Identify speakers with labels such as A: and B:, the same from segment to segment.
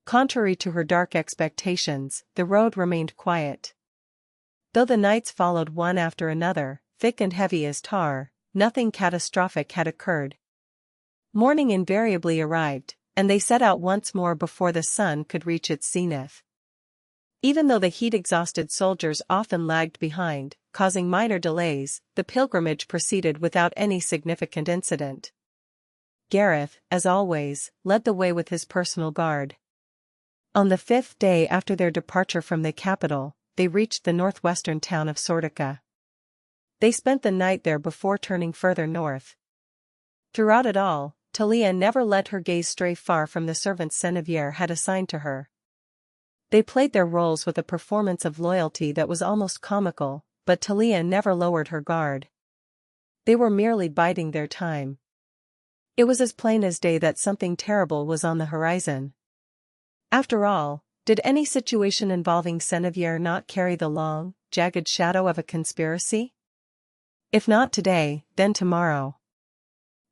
A: Contrary to her dark expectations, the road remained quiet. Though the nights followed one after another, thick and heavy as tar, nothing catastrophic had occurred. Morning invariably arrived, and they set out once more before the sun could reach its zenith. Even though the heat-exhausted soldiers often lagged behind, causing minor delays, the pilgrimage proceeded without any significant incident. Gareth, as always, led the way with his personal guard. On the 5th day after their departure from the capital, they reached the northwestern town of Sortica. They spent the night there before turning further north. Throughout it all, Talia never let her gaze stray far from the servants Senevier had assigned to her. They played their roles with a performance of loyalty that was almost comical, but Talia never lowered her guard. They were merely biding their time. It was as plain as day that something terrible was on the horizon. After all, did any situation involving Senevier not carry the long, jagged shadow of a conspiracy? If not today, then tomorrow.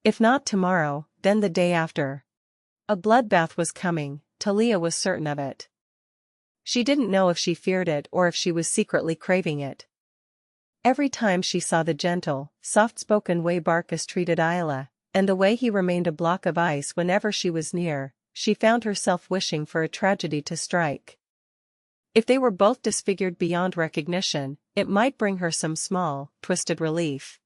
A: If not tomorrow, then the day after. A bloodbath was coming, Talia was certain of it. She didn't know if she feared it or if she was secretly craving it. Every time she saw the gentle, soft-spoken way Varkas treated Ayla, and the way he remained a block of ice whenever she was near, she found herself wishing for a tragedy to strike. If they were both disfigured beyond recognition, it might bring her some small, twisted relief.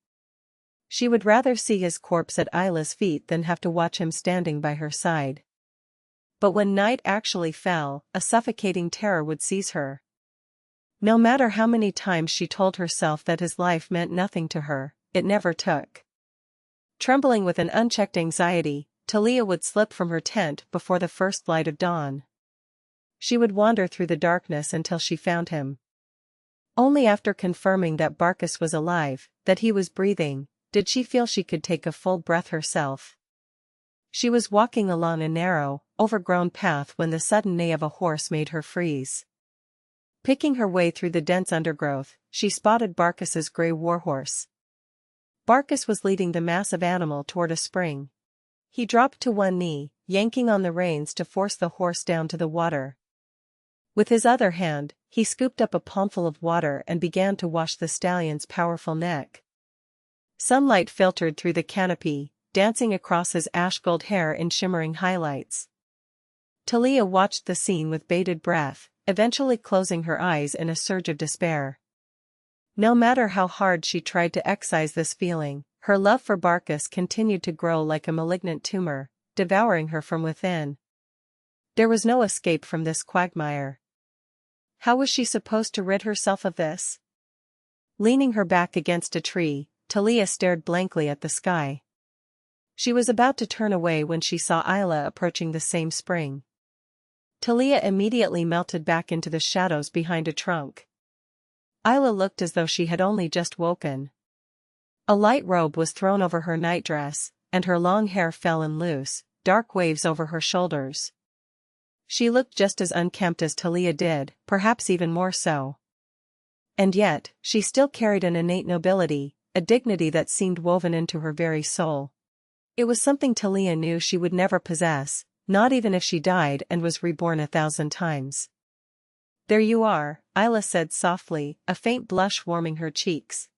A: She would rather see his corpse at Ayla's feet than have to watch him standing by her side. But when night actually fell, a suffocating terror would seize her. No matter how many times she told herself that his life meant nothing to her, it never took. Trembling with an unchecked anxiety, Talia would slip from her tent before the first light of dawn. She would wander through the darkness until she found him. Only after confirming that Varkas was alive, that he was breathing, did she feel she could take a full breath herself. She was walking along a narrow, overgrown path when the sudden neigh of a horse made her freeze. Picking her way through the dense undergrowth, she spotted Varkas's grey warhorse. Varkas was leading the massive animal toward a spring. He dropped to one knee, yanking on the reins to force the horse down to the water. With his other hand, he scooped up a palmful of water and began to wash the stallion's powerful neck. Sunlight filtered through the canopy, dancing across his ash-gold hair in shimmering highlights. Talia watched the scene with bated breath, eventually closing her eyes in a surge of despair. No matter how hard she tried to excise this feeling, her love for Varkas continued to grow like a malignant tumor, devouring her from within. There was no escape from this quagmire. How was she supposed to rid herself of this? Leaning her back against a tree, Talia stared blankly at the sky. She was about to turn away when she saw Ayla approaching the same spring. Talia immediately melted back into the shadows behind a trunk. Ayla looked as though she had only just woken. A light robe was thrown over her nightdress, and her long hair fell in loose, dark waves over her shoulders. She looked just as unkempt as Talia did, perhaps even more so. And yet, she still carried an innate nobility, a dignity that seemed woven into her very soul. It was something Talia knew she would never possess, not even if she died and was reborn 1,000 times. "There you are," Ayla said softly, a faint blush warming her cheeks.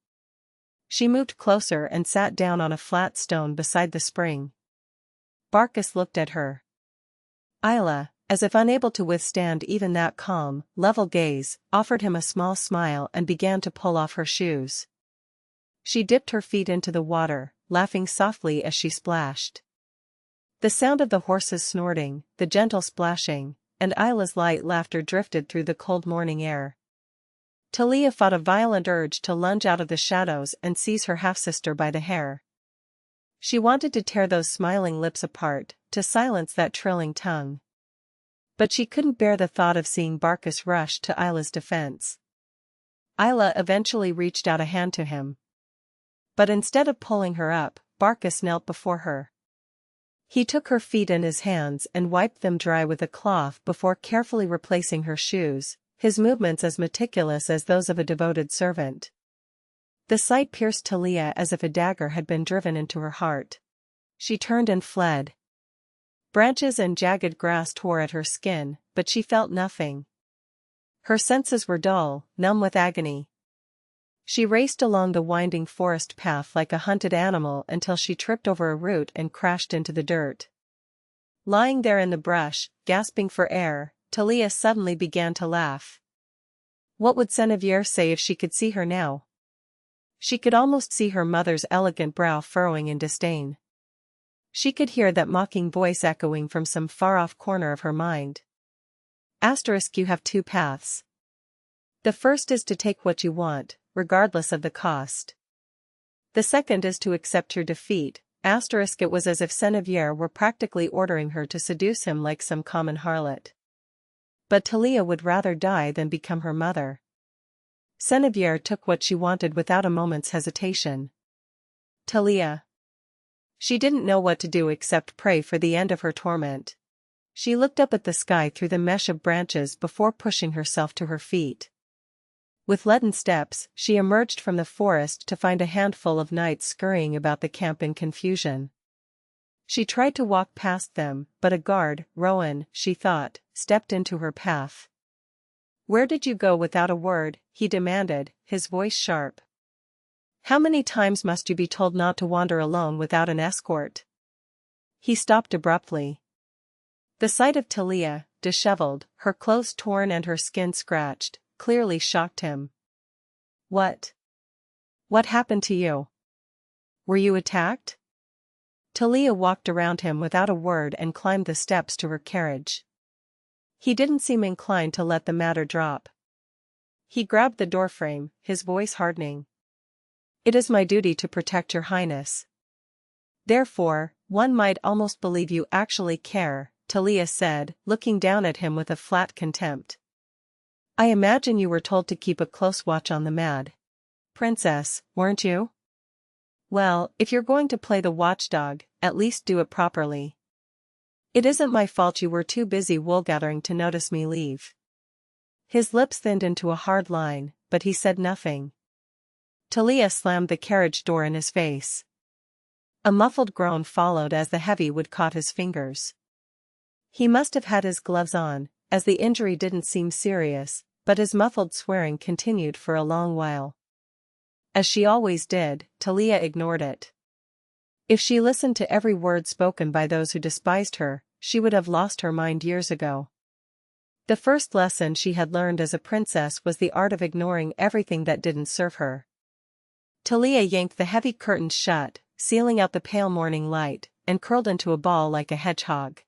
A: She moved closer and sat down on a flat stone beside the spring. Varkas looked at her. Ayla, as if unable to withstand even that calm, level gaze, offered him a small smile and began to pull off her shoes. She dipped her feet into the water, laughing softly as she splashed. The sound of the horse's snorting, the gentle splashing, and Ayla's light laughter drifted through the cold morning air. Talia fought a violent urge to lunge out of the shadows and seize her half-sister by the hair. She wanted to tear those smiling lips apart, to silence that trilling tongue. But she couldn't bear the thought of seeing Varkas rush to Ayla's defense. Ayla eventually reached out a hand to him. But instead of pulling her up, Varkas knelt before her. He took her feet in his hands and wiped them dry with a cloth before carefully replacing her shoes, his movements as meticulous as those of a devoted servant. The sight pierced Talia as if a dagger had been driven into her heart. She turned and fled. Branches and jagged grass tore at her skin, but she felt nothing. Her senses were dull, numb with agony. She raced along the winding forest path like a hunted animal until she tripped over a root and crashed into the dirt. Lying there in the brush, gasping for air, Talia suddenly began to laugh. What would Synoviere say if she could see her now? She could almost see her mother's elegant brow furrowing in disdain. She could hear that mocking voice echoing from some far-off corner of her mind. You have two paths. The first is to take what you want, regardless of the cost. The second is to accept your defeat. It was as if Synoviere were practically ordering her to seduce him like some common harlot. But Talia would rather die than become her mother. Synoviere took what she wanted without a moment's hesitation. Talia. She didn't know what to do except pray for the end of her torment. She looked up at the sky through the mesh of branches before pushing herself to her feet. With leaden steps, she emerged from the forest to find a handful of knights scurrying about the camp in confusion. She tried to walk past them, but a guard, Rowan, she thought, stepped into her path. "Where did you go without a word?" he demanded, his voice sharp. "How many times must you be told not to wander alone without an escort?" He stopped abruptly. The sight of Talia, disheveled, her clothes torn and her skin scratched, clearly shocked him. What happened to you? Were you attacked?" Talia walked around him without a word and climbed the steps to her carriage. He didn't seem inclined to let the matter drop. He grabbed the doorframe, his voice hardening. "It is my duty to protect your highness." "Therefore, one might almost believe you actually care," Talia said, looking down at him with a flat contempt. "I imagine you were told to keep a close watch on the mad princess, weren't you? Well, if you're going to play the watchdog, at least do it properly. It isn't my fault you were too busy wool-gathering to notice me leave." His lips thinned into a hard line, but he said nothing. Talia slammed the carriage door in his face. A muffled groan followed as the heavy wood caught his fingers. He must have had his gloves on, as the injury didn't seem serious, but his muffled swearing continued for a long while. As she always did, Talia ignored it. If she listened to every word spoken by those who despised her, she would have lost her mind years ago. The first lesson she had learned as a princess was the art of ignoring everything that didn't serve her. Talia yanked the heavy curtains shut, sealing out the pale morning light, and curled into a ball like a hedgehog.